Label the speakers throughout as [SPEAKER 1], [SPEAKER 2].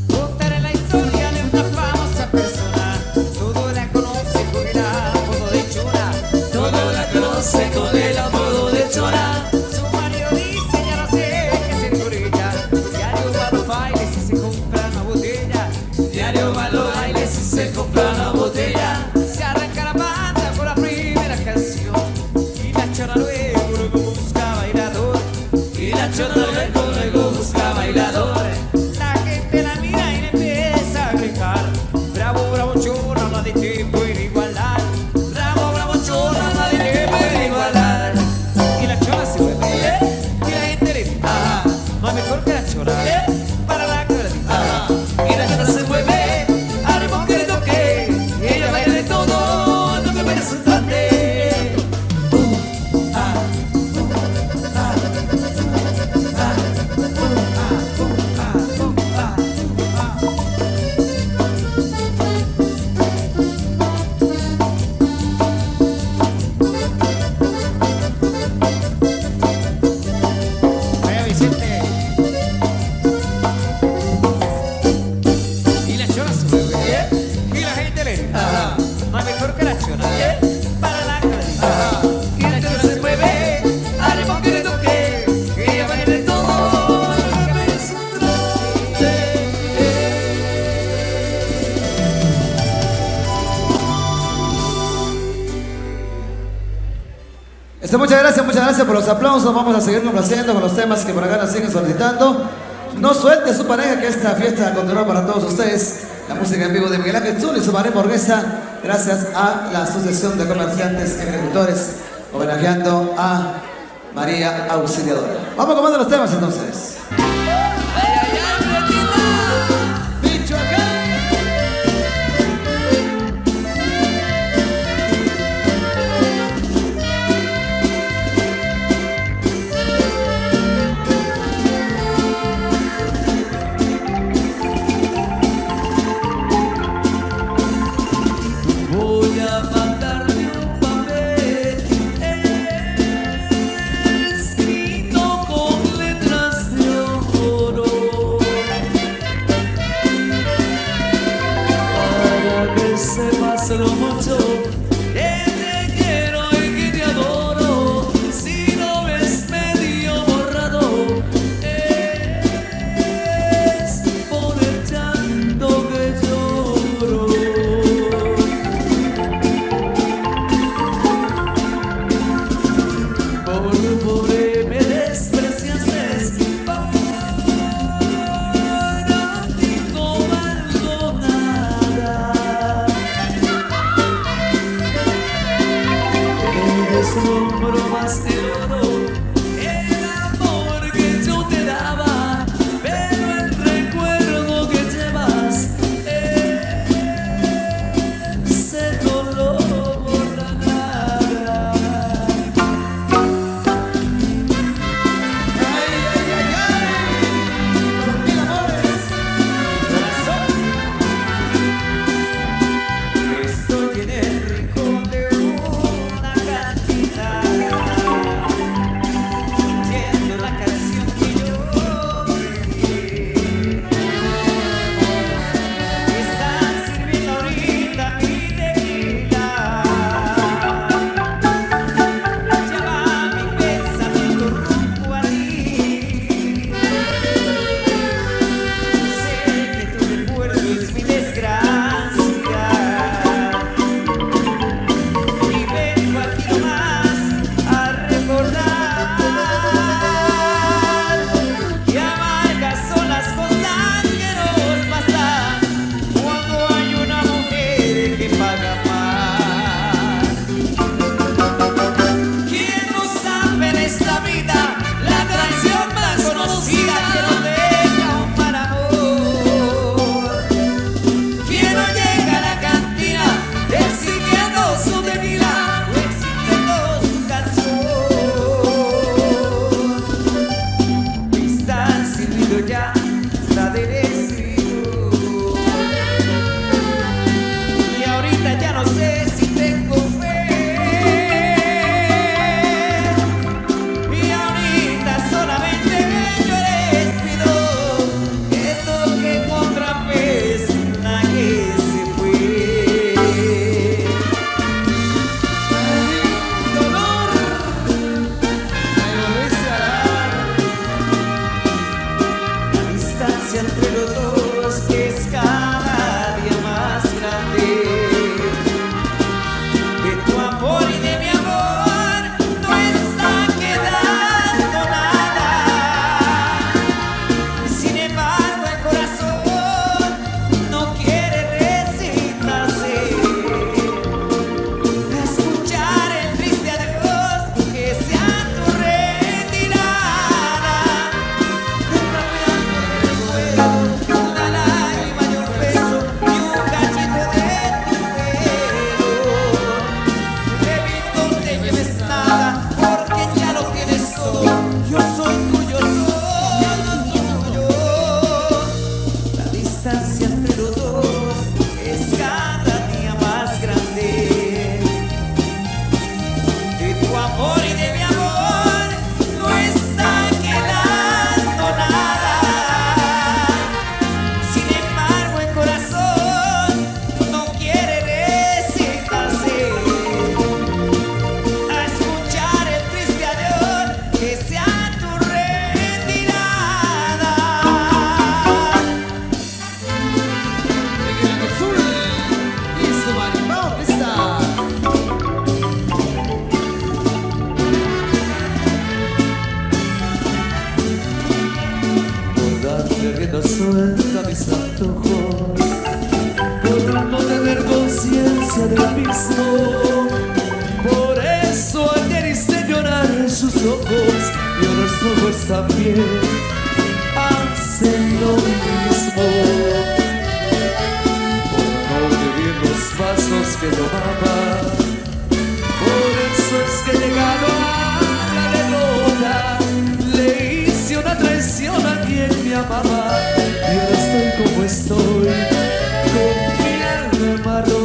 [SPEAKER 1] Contaré la historia de una famosa persona. Todo la conoce porque No hay mejor que la chona, para la cabeza. Que la chona se mueve, al ritmo que le toque, que ella vale de todo lo que me
[SPEAKER 2] muchas gracias por los aplausos. Vamos a seguir complaciendo con los temas que por acá nos siguen solicitando. No suelte su pareja, que esta fiesta continúa para todos ustedes. La música en vivo de Miguel Ángel Zul y su pareja Borghesa, gracias a la Asociación de Comerciantes Ejecutores, homenajeando a María Auxiliadora. Vamos comando los temas entonces.
[SPEAKER 1] lo mucho que te quiero y que te adoro. Si lo ves medio borrado, es por el llanto que lloro. Pobre me despreciaste, para ti no valgo nada. Eres el hombro más de oro, el amor que yo te daba, pero el recuerdo que llevas, ese no lo borra nada. Ay, ay, ay, ay, por mil amores, corazón. Estoy en el rincón de una cantina. conciencia del abismo. Por eso ayer hice llorar sus ojos y ahora sus ojos también hacen lo mismo. Por no vivir los pasos que tomaba, por eso es que llegado a la derrota le hice una traición a quien me amaba y ahora estoy como estoy, con mi alma rota.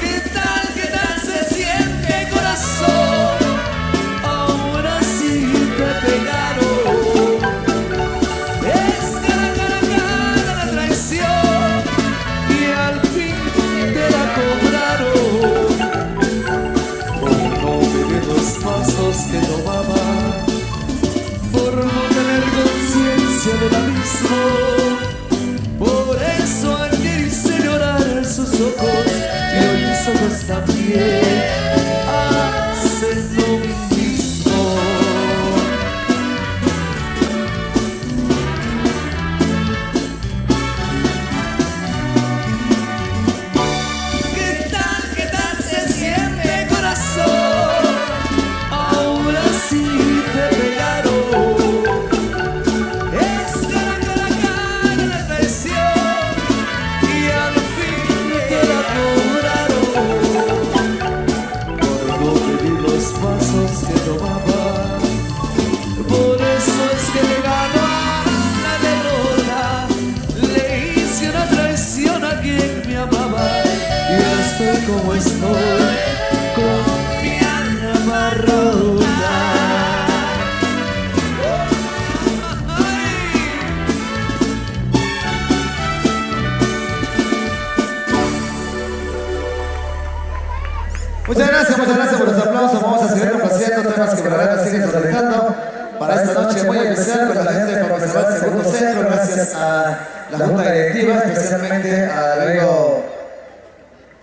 [SPEAKER 1] ¿Qué tal se siente, corazón? Ahora sí te pegaron. Es cara la traición y al fin te la cobraron. Por no vivir los pasos que tomaba, por no tener conciencia del abismo. Por eso ayer hice llorar sus ojos y hoy mis ojos también hacen lo mismo. ¿Qué tal se siente, corazón? Ahora sí te pegaron. Es cara la traición y al fin te la cobraron. Por no vivir los pasos que tomaba, por eso es que le ganó a la derrota. Le hice una traición a quien me amaba y ahora estoy como estoy, con mi alma rota.
[SPEAKER 2] Muchas gracias por los aplausos. Vamos a seguir complaciendo temas que verdaderamente siguen solicitando para esta noche muy especial con la gente de Conservar Segundo Centro. Gracias a la Junta Directiva, especialmente al amigo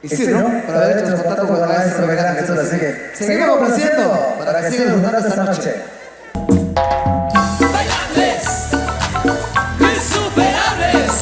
[SPEAKER 2] Isidro, por haber hecho los contactos con el maestro Miguel Ángel Jesús. Así que seguimos complaciendo para que sigan disfrutando esta noche.
[SPEAKER 1] Bailables, insuperables.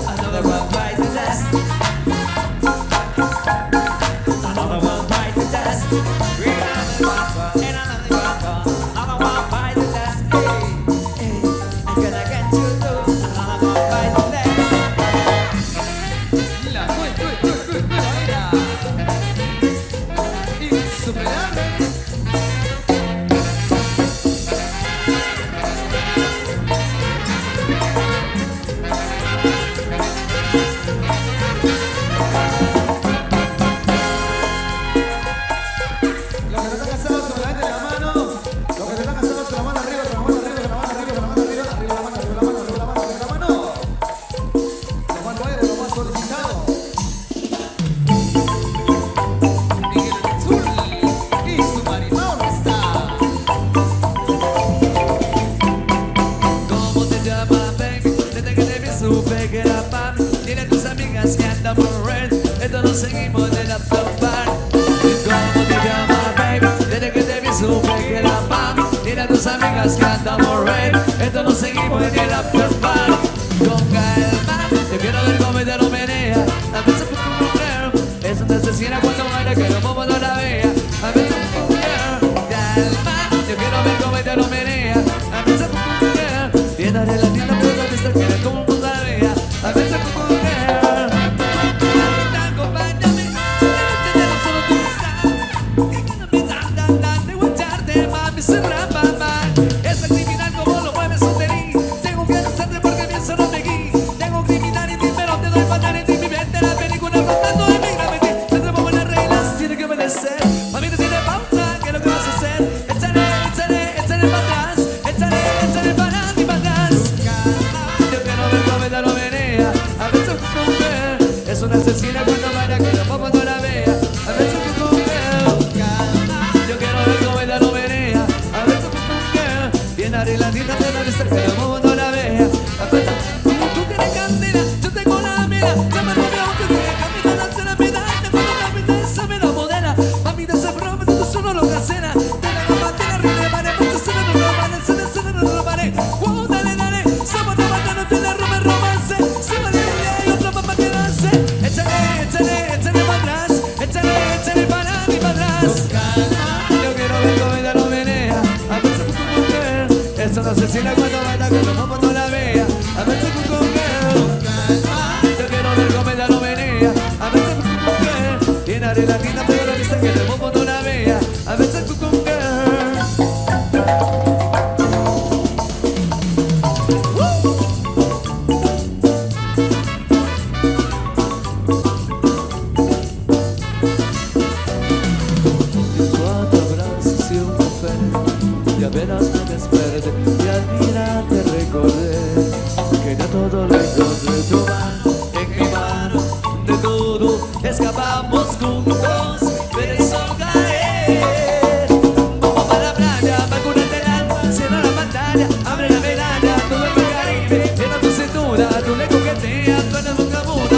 [SPEAKER 3] Another one.
[SPEAKER 1] estamos red. Esto nos seguimos en el after party. ¿Cómo te llamas, baby? Desde que te vi supe que era mami. Dile a tus amigas que andamos red. Esto nos seguimos en el after party. Con calma, te quiero ver cómo te lo menea. A veces como girl, es una asesina cuando baila que no como no la vea. A veces como girl, calma, te quiero ver cómo te lo menea. A veces como girl, llénale la tienda por donde se quiere como no la vea. A veces como girl, acompáñame, te solo tú estás. Y cuando me dan, te voy a echarte, mami, se rapa, man. Esa criminal como lo mueve su terí. Tengo que hacerte porque pienso no me guí. Tengo criminal y pero te doy fatality. Mi mente la película contando de mi gravedad. Te traigo buenas reglas, tiene que obedecer. Mami, no tiene pausa, ¿qué es lo que vas a hacer? Échale, échale, échale para atrás. Échale, échale para adelante y para atrás. Yo quiero ver cómo ella lo menea. A veces como mujer es una asesina cuando baila que no poco no la vea. A veces como mujer, yo quiero ver cómo ella lo menea. A veces como mujer, bien arregladita de la vista que no poco no la vea. A veces como tú tienes candela, yo tengo la mira. Llama a mi auto que camina la cena, me da. Cuando la vida esa me la modela. Mami de esa broma, tú solo lo casera. Te la goma, te la ríe, vale, mucho se la no vale, se la no vale. Wow, dale, dale, somos no vale, no te la roba, romance. Se vale, y otra papá que dance. Échale, échale, échale para atrás. Échale, échale para adelante y para atrás. Yo quiero ver cómo ella lo menea. A veces como mujer es una asesina cuando baila que no como no la vea. A veces como mujer, yo quiero ver cómo ella lo menea. A veces como mujer tiene arregladita pero no dice que de bobo no la vea. A veces como mujer. Cuatro abrazos y un café, ya verás me desperté y al mirarte recordé que ya todo lo encontré tu mano en mi mano, de todo escapamos juntos, ver el sol caer. Vamos para la playa, para curarte el alma, cierra la pantalla, abre la ventana, todo el Caribe, llena tu cintura, tú le coqueteas, tú eres un cabuna,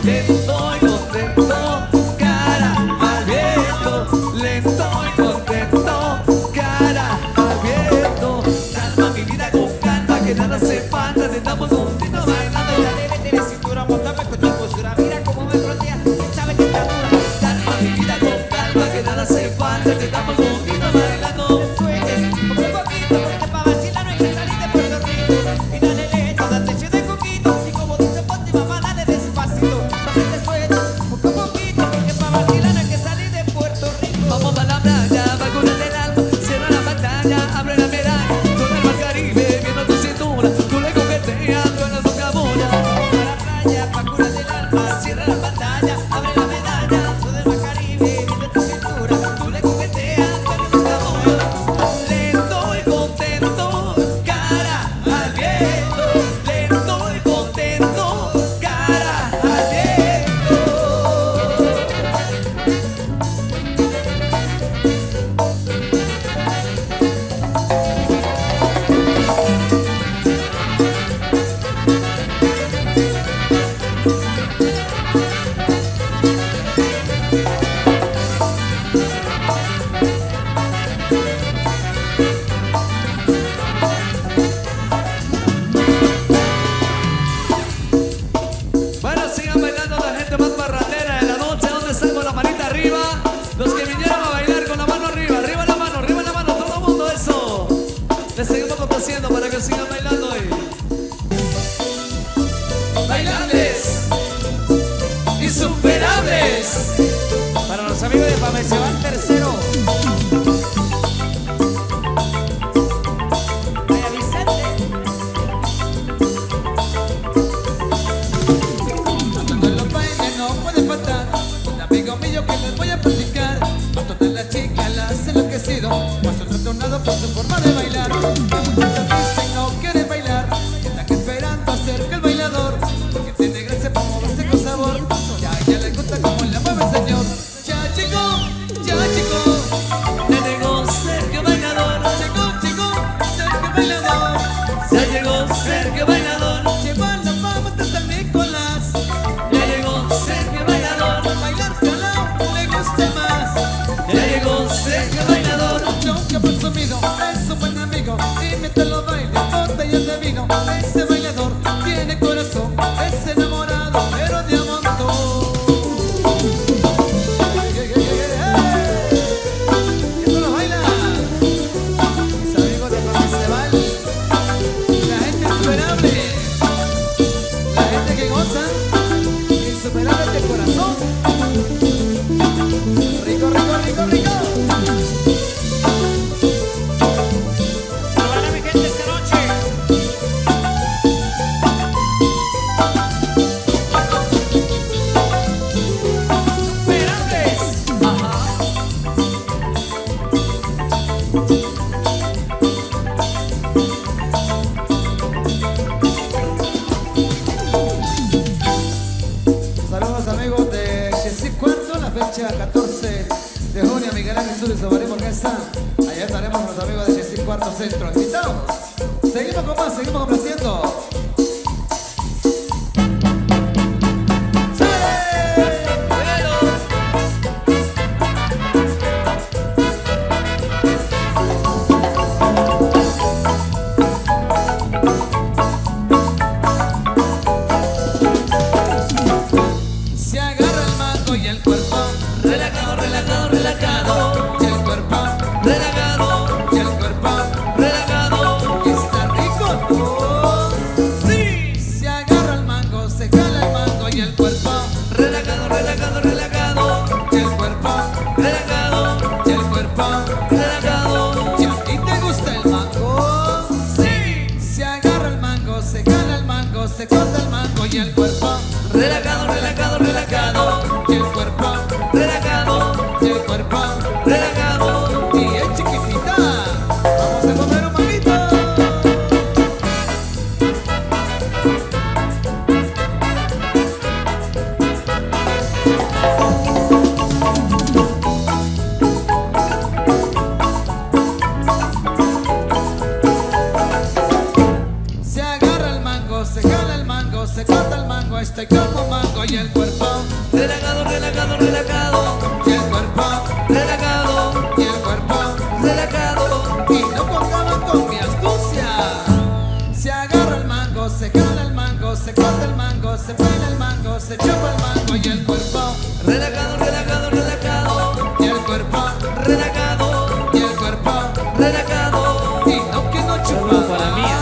[SPEAKER 1] me gusta, estoy contento, cara al viento, lento y contento, cara al viento. Calma mi vida con calma, que nada se falta, te estamos juntitos bailando.
[SPEAKER 3] La debe de cintura, montame con tu postura. Mira cómo me frontea, sabe que está dura.
[SPEAKER 1] Calma mi vida con calma, que nada se falta, te estamos juntitos bailando.
[SPEAKER 3] Sueñes, poco a poquito, porque pa' vacilar no hay que salir de Puerto Rico. Y dale leche, date chido y coquito. Y como dice Ponti, mamá, dale despacito. Pa' que te sueñes, poco a poquito, porque pa' vacilar no hay que salir de Puerto Rico.
[SPEAKER 1] Vamos para la playa, para curarte el alma, cierra la pantalla, abre la medalla, todo el mar Caribe, viendo tu cintura, tú le coqueteas, tú eres un cabuna.
[SPEAKER 3] Vamos a la playa, pa' curarte el alma.
[SPEAKER 1] Cierra la pantalla,
[SPEAKER 3] Abre la medalla, todo el mar Caribe, viendo tu cintura. Tú le coqueteas, tú eres un cabona.
[SPEAKER 1] lento y contento, cara al viento, lento y contento, cara al viento. Bueno, sigan bailando la gente más parrandera de la noche. ¿Dónde están con la manita arriba? Los que vinieron a bailar con la mano arriba, arriba la mano, todo el mundo eso. Les seguimos complaciendo para que sigan bailando hoy. Bailables, insuperables.
[SPEAKER 3] Para los amigos de Pame se va el tercero. Vaya Vicente.
[SPEAKER 2] Cuando en los bailes no puede faltar un amigo mío que les voy a platicar. A todas las chicas las he enloquecido, paso retornado por su forma de bailar. Muchas dicen no quieren bailar, están esperando hacer que el bailador, porque tiene gracia para moverse con sabor. Ya ella le gusta como la mueve el señor. Ya chico, ya chico,
[SPEAKER 1] Ya llegó Sergio Bailador,
[SPEAKER 2] llegó, Sergio bailador.
[SPEAKER 1] ya llegó Sergio Bailador,
[SPEAKER 2] Lleva la fama hasta San Nicolás.
[SPEAKER 1] ya llegó
[SPEAKER 2] mientras lo baila, botellas de vino. Ese bailador tiene corazón, es enamorado, pero de a montón. ¿Y esto lo baila? Mis amigos de Festival, la gente insuperable, la gente que goza, insuperable de corazón. Rico, rico, rico, rico.
[SPEAKER 3] Para mi gente esta noche. Superables. Ajá.
[SPEAKER 2] Saludos amigos de Chessy Cuarto, la fecha 14 de junio, Miguel Ángel Sur y Sobaré Morguesa. Allá estaremos con los amigos de Chessy Cuarto Centro. Invitados. Seguimos con más, seguimos complaciendo. Se agarra el mango y el cuerpo
[SPEAKER 3] Relajado, relajado, relajado.
[SPEAKER 2] y el cuerpo
[SPEAKER 3] Relajado,
[SPEAKER 2] y el cuerpo
[SPEAKER 3] relajado.
[SPEAKER 2] y está rico, ¿no?
[SPEAKER 3] Sí.
[SPEAKER 2] Se agarra el mango, se jala el mango y el cuerpo
[SPEAKER 3] Relajado, relajado, relajado.
[SPEAKER 2] y el cuerpo
[SPEAKER 3] Relajado,
[SPEAKER 2] y el cuerpo
[SPEAKER 3] relajado.
[SPEAKER 2] y a ti te gusta el mango.
[SPEAKER 3] Sí.
[SPEAKER 2] Se agarra el mango, se jala el mango, se corta el mango y el cuerpo
[SPEAKER 3] Relajado, relajado, relajado.
[SPEAKER 2] y el cuerpo
[SPEAKER 3] Relajado,
[SPEAKER 2] y el cuerpo
[SPEAKER 3] relajado.
[SPEAKER 2] y es chiquitita. Vamos a comer un manguito. Se agarra el mango, se jala el mango, se corta el mango, estoy como mango y el cuerpo
[SPEAKER 3] Relajado, relajado, relajado.
[SPEAKER 2] y el cuerpo
[SPEAKER 3] Relajado,
[SPEAKER 2] y el cuerpo
[SPEAKER 3] relajado.
[SPEAKER 2] y no contaban con mi astucia. Se agarra el mango, se jala el mango, se corta el mango, se pela el mango, se chupa el mango y el cuerpo
[SPEAKER 3] Relajado, relajado, relajado.
[SPEAKER 2] y el cuerpo
[SPEAKER 3] Relajado,
[SPEAKER 2] y el cuerpo
[SPEAKER 3] relajado.
[SPEAKER 2] y no que no chupa.
[SPEAKER 3] Saludos para mía.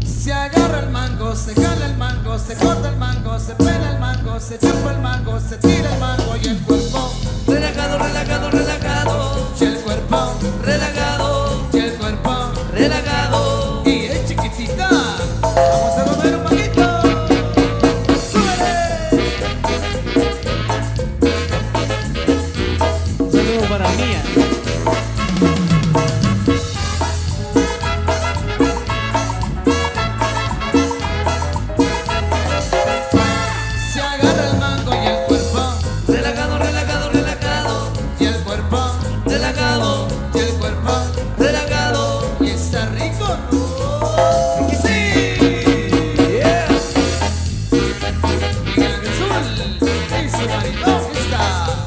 [SPEAKER 2] Se agarra el mango, se jala el mango, se corta el mango, se pela el mango, se chupa el mango, se tira el mango y el cuerpo
[SPEAKER 3] Relajado, relajado, relajado.
[SPEAKER 2] y el cuerpo
[SPEAKER 3] Relajado,
[SPEAKER 2] y el cuerpo
[SPEAKER 3] relajado.
[SPEAKER 2] y es chiquitita. Vamos a comer un manguito. ¡Súbele!
[SPEAKER 3] Saludos para mía.
[SPEAKER 2] Se agarra el mango y el cuerpo
[SPEAKER 3] Relajado, relajado, relajado.
[SPEAKER 2] y el cuerpo
[SPEAKER 3] Relajado,
[SPEAKER 2] y el cuerpo
[SPEAKER 3] relajado.
[SPEAKER 2] y está rico, ¿no?
[SPEAKER 3] Sí. Yeah.
[SPEAKER 2] Miguel Ángel Sur y su marido está.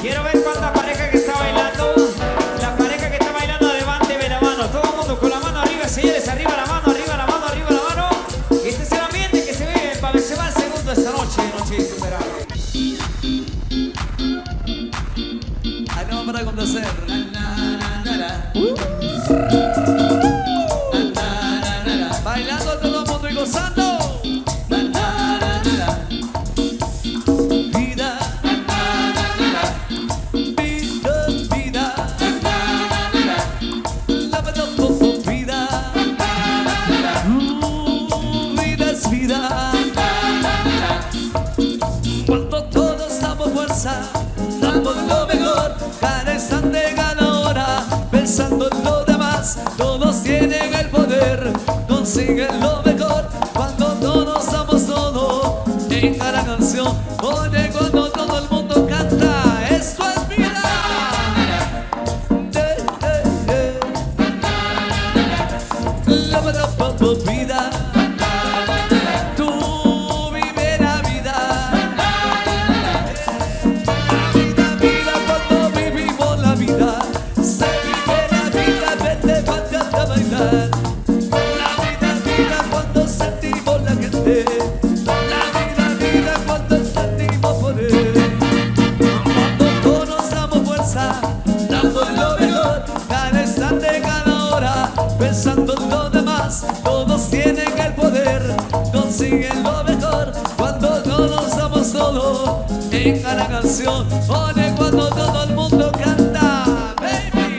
[SPEAKER 3] Quiero ver cuánta pareja que está bailando. La pareja que está bailando, levánteme la mano. Todo el mundo con la mano arriba, señores. Arriba la mano, arriba la mano, arriba la mano. Y este es el ambiente que se vive para que se va el segundo esta noche. Noche insuperable.
[SPEAKER 1] Acá para complacer.
[SPEAKER 2] Na, na, na, na.
[SPEAKER 1] Bailando todo el mundo y gozando.
[SPEAKER 2] Na, na, na, na, na.
[SPEAKER 1] Vida, vida, vida. La vida, vida. Vida es vida. Cuando todos damos fuerza, damos lo mejor. Cada instante gana hora, pensando en lo demás. Todos tienen el poder, consiguen lo mejor. Cuando todos damos todo en cada canción. Oye, cuando todo el mundo canta, esto es vida. La vida, vida. consiguen lo mejor cuando todos damos todo en cada canción. Oye, cuando todo el mundo canta, baby.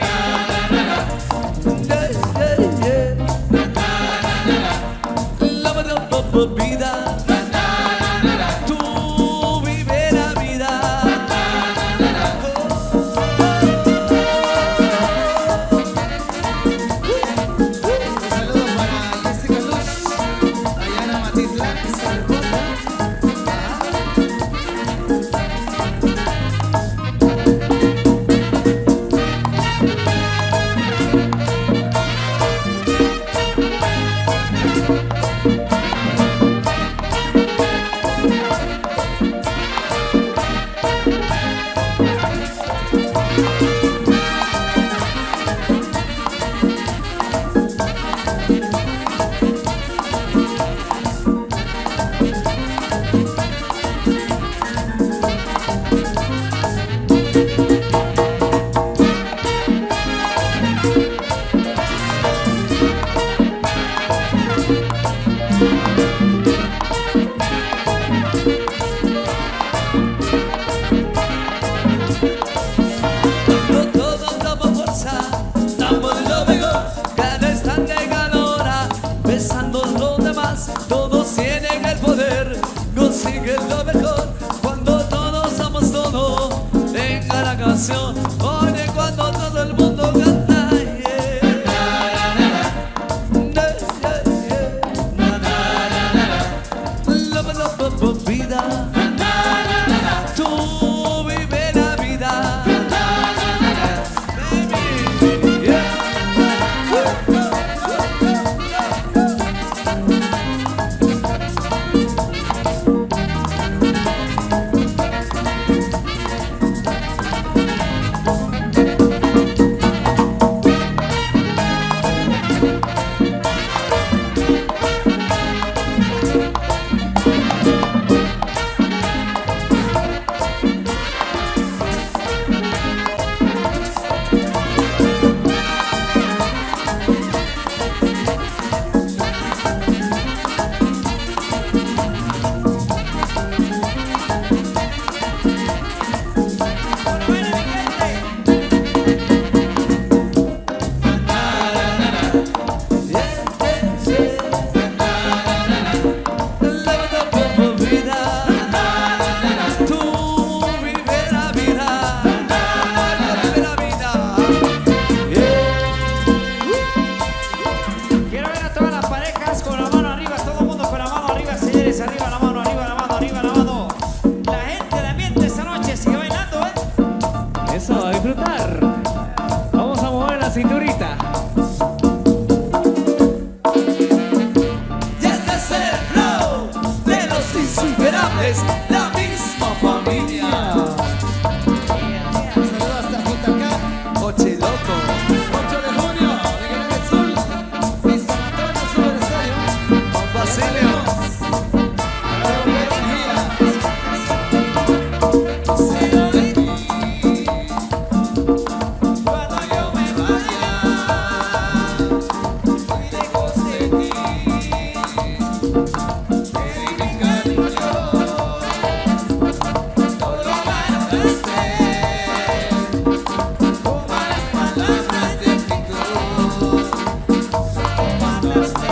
[SPEAKER 1] Yeah, yeah, yeah. La vida, tú vive la vida.
[SPEAKER 2] Un saludo para Jessica Luz, Ayana Matitlán, Sarcota.
[SPEAKER 1] Todos damos fuerza, damos lo mejor. Cada instante ganadora, besando los demás. Todos tienen el poder, consiguen lo mejor cuando todos damos todo en cada canción. Oye, cuando todo el mundo canta, yeah. La vida, tú vive la vida. Baby, yeah.
[SPEAKER 3] Arriba la mano, arriba la mano, arriba la mano. La gente del ambiente esta noche sigue bailando, ¿eh?
[SPEAKER 1] Eso, a disfrutar. Vamos a mover la cinturita. Y este es el flow de los insuperables, la misma familia.
[SPEAKER 2] Saludos hasta Punta Cana.
[SPEAKER 1] Oche loco.
[SPEAKER 2] 8 de junio, Miguel Ángel Zul, y San Antonio Super Estadio.
[SPEAKER 1] Juan Basilio.
[SPEAKER 3] Cuando yo me vaya muy lejos de ti, te dedicaré yo todo lo mataste con malas palabras de actitud. Mataste.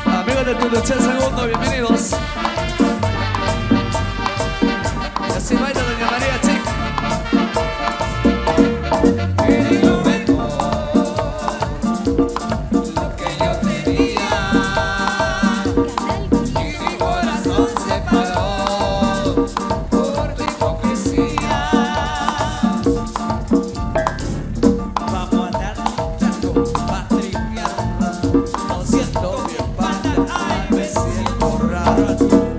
[SPEAKER 1] Amigos de Tuduché Segundo, bienvenidos. Y así baila Doña María Chic.
[SPEAKER 3] Eres lo mejor, lo que yo tenía, y mi corazón se paró por tu hipocresía. Vamos a dar tanto pa' tripear. Lo siento bien, pana, ay, me siento raro.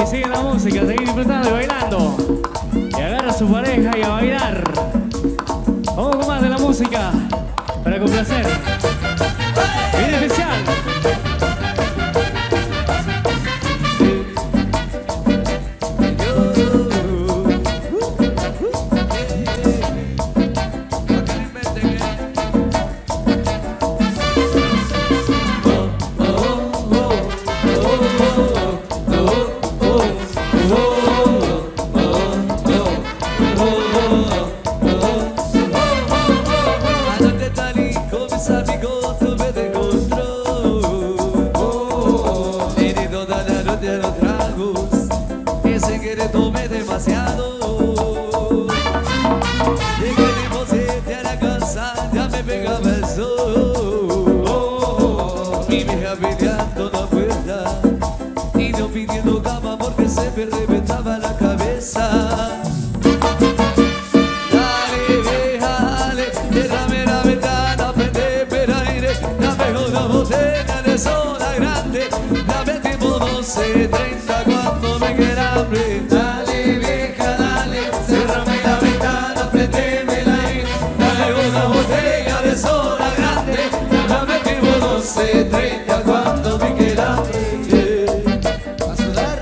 [SPEAKER 4] Y sigue la música, seguir disfrutando y bailando. Y agarra a su pareja y a bailar. Vamos con más de la música para complacer. Bien especial.
[SPEAKER 1] Tomé demasiado. Llegué de Mosete a la casa, ya me pegaba el sol. Y me iba peleando la puerta y no pidiendo cama porque se me reventaba la cabeza. Dale, déjale, déjame la ventana, prendeme el aire, dame una botella de soda grande, dame tipo 12, 30 cuando me quiera hambre. Cuando me queda a sudar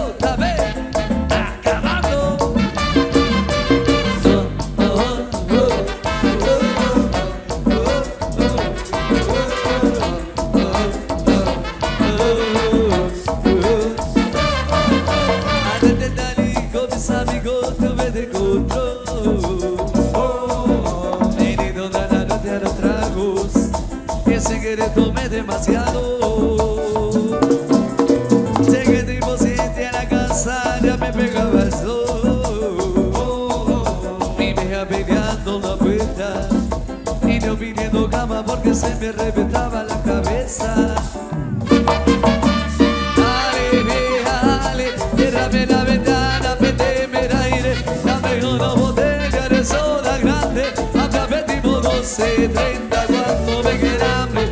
[SPEAKER 1] otra vez acabando. Antes de salir con mis amigos tuve de control. Tomé demasiado. Llegué tipo 7 a la casa, ya me pegaba el sol. Y me iba peleando la puerta y no pidiendo cama porque se me reventaba la cabeza. Dale, déjale, cierrame la ventana, prendeme el aire, dame una botella de soda grande, háblame tipo 12, 30 cuando me queda hambre.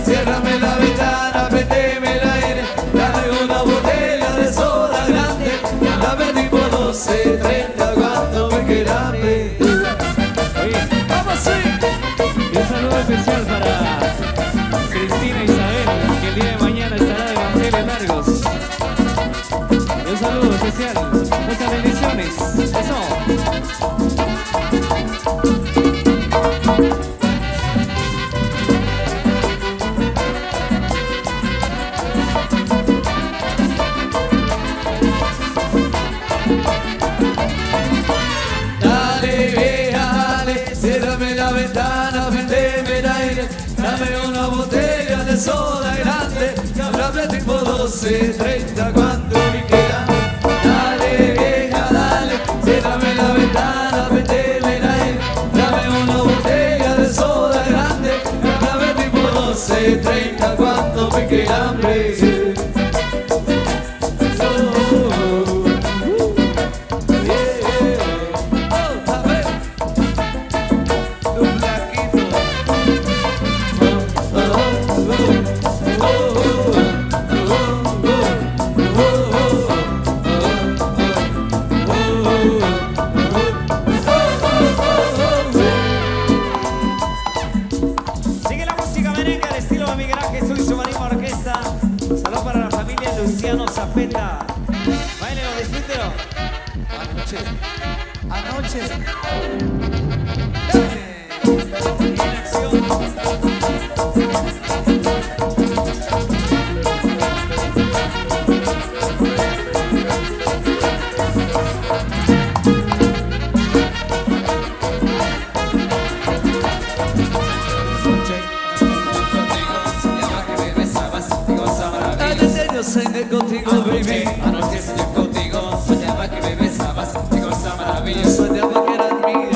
[SPEAKER 1] Ciérrame la ventana, prendeme el aire, dame una botella de soda grande, dame tipo 12, 30 cuando me queda hambre. ¡Vamos así!
[SPEAKER 4] Y un saludo especial para Cristina Isabel, que el día de mañana estará de manteles largos. Y un saludo especial, muchas bendiciones. Eso.
[SPEAKER 1] Dame una botella de soda grande, dame tipo 12, 30 cuando me queda. Dale, vieja, dale, ciérrame la ventana, prendeme el aire, dame una botella de soda grande, dame tipo 12, 30 cuando me queda hambre.
[SPEAKER 3] Zapeta, báilelo, disfrútelo. Anoche. En acción.
[SPEAKER 1] Soñé contigo, baby.
[SPEAKER 3] Anoche soñé contigo, soñaba que me besabas, qué cosa maravillosa.
[SPEAKER 1] Soñaba que eras mía.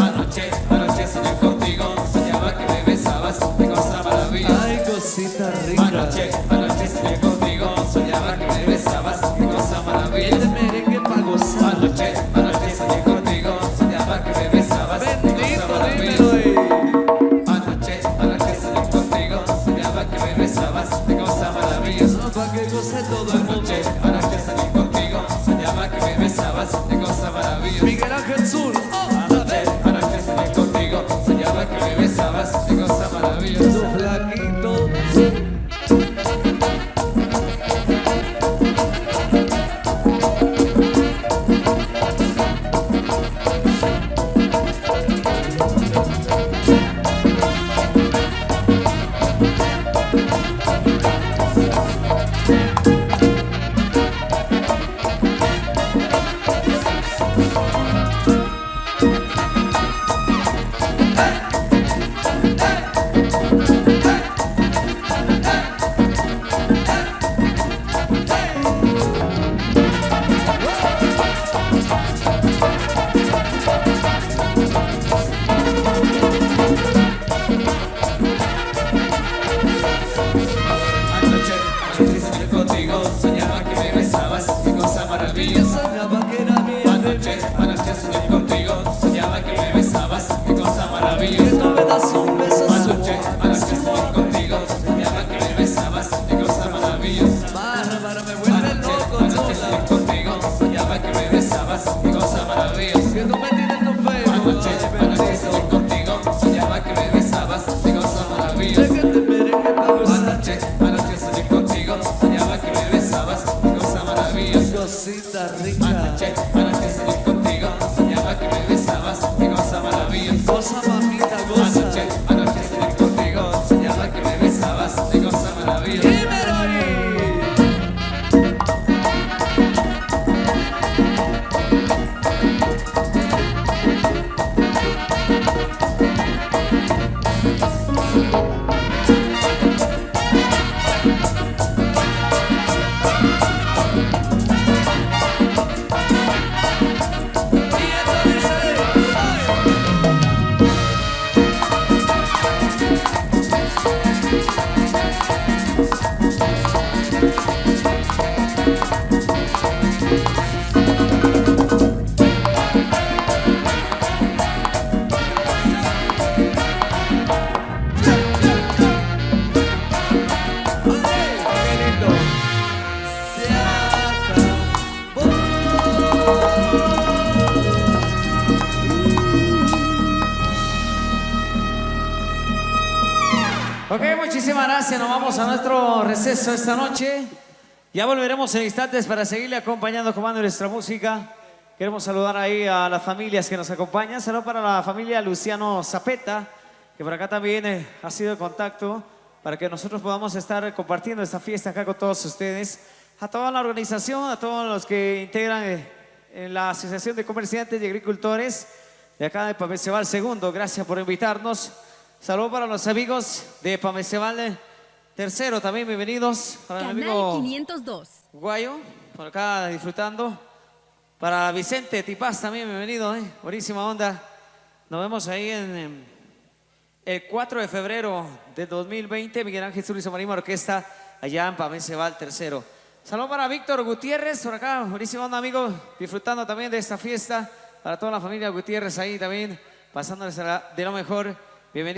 [SPEAKER 3] Anoche soñé contigo, soñaba que me besabas, qué cosa maravillosa.
[SPEAKER 1] Ay, cosita rica.
[SPEAKER 3] Anoche soñé contigo, soñaba que me besabas, qué cosa maravillosa.
[SPEAKER 1] El merengue pa' gozar.
[SPEAKER 3] Anoche soñé contigo, soñaba que me besabas, qué cosa maravillosa.
[SPEAKER 1] Bendito, dímelo,
[SPEAKER 3] Anoche
[SPEAKER 1] cosa rica.
[SPEAKER 3] Anoche salí contigo, soñaba que me besabas, qué cosa maravillosa.
[SPEAKER 1] Goza, mamita, goza.
[SPEAKER 3] Anoche salí contigo, soñaba que me besabas, qué cosa maravillosa.
[SPEAKER 1] Dímelo ahí. Y entonces, ¡ay! ¡Qué lindo! Se
[SPEAKER 4] Ok, muchísimas gracias. Nos vamos a nuestro receso esta noche. Ya volveremos en instantes para seguirle acompañando con nuestra música. Queremos saludar ahí a las familias que nos acompañan. Saludos para la familia Luciano Zapeta, que por acá también ha sido el contacto para que nosotros podamos estar compartiendo esta fiesta acá con todos ustedes. A toda la organización, a todos los que integran en la Asociación de Comerciantes y Agricultores de acá de Pameceval Segundo. Gracias por invitarnos. Saludos para los amigos de Pameceval Tercero, también bienvenidos. Para mi
[SPEAKER 5] Canal
[SPEAKER 4] amigo
[SPEAKER 5] 502.
[SPEAKER 4] Guayo, por acá disfrutando. Para Vicente Tipaz también, bienvenido, buenísima onda. Nos vemos ahí en el 4 de febrero de 2020, Miguel Ángel Zurizo Marima Orquesta, allá en Pameceval Tercero. Saludos para Víctor Gutiérrez, por acá, buenísima onda, amigo, disfrutando también de esta fiesta. Para toda la familia Gutiérrez ahí también, pasándoles de lo mejor. Bienvenido.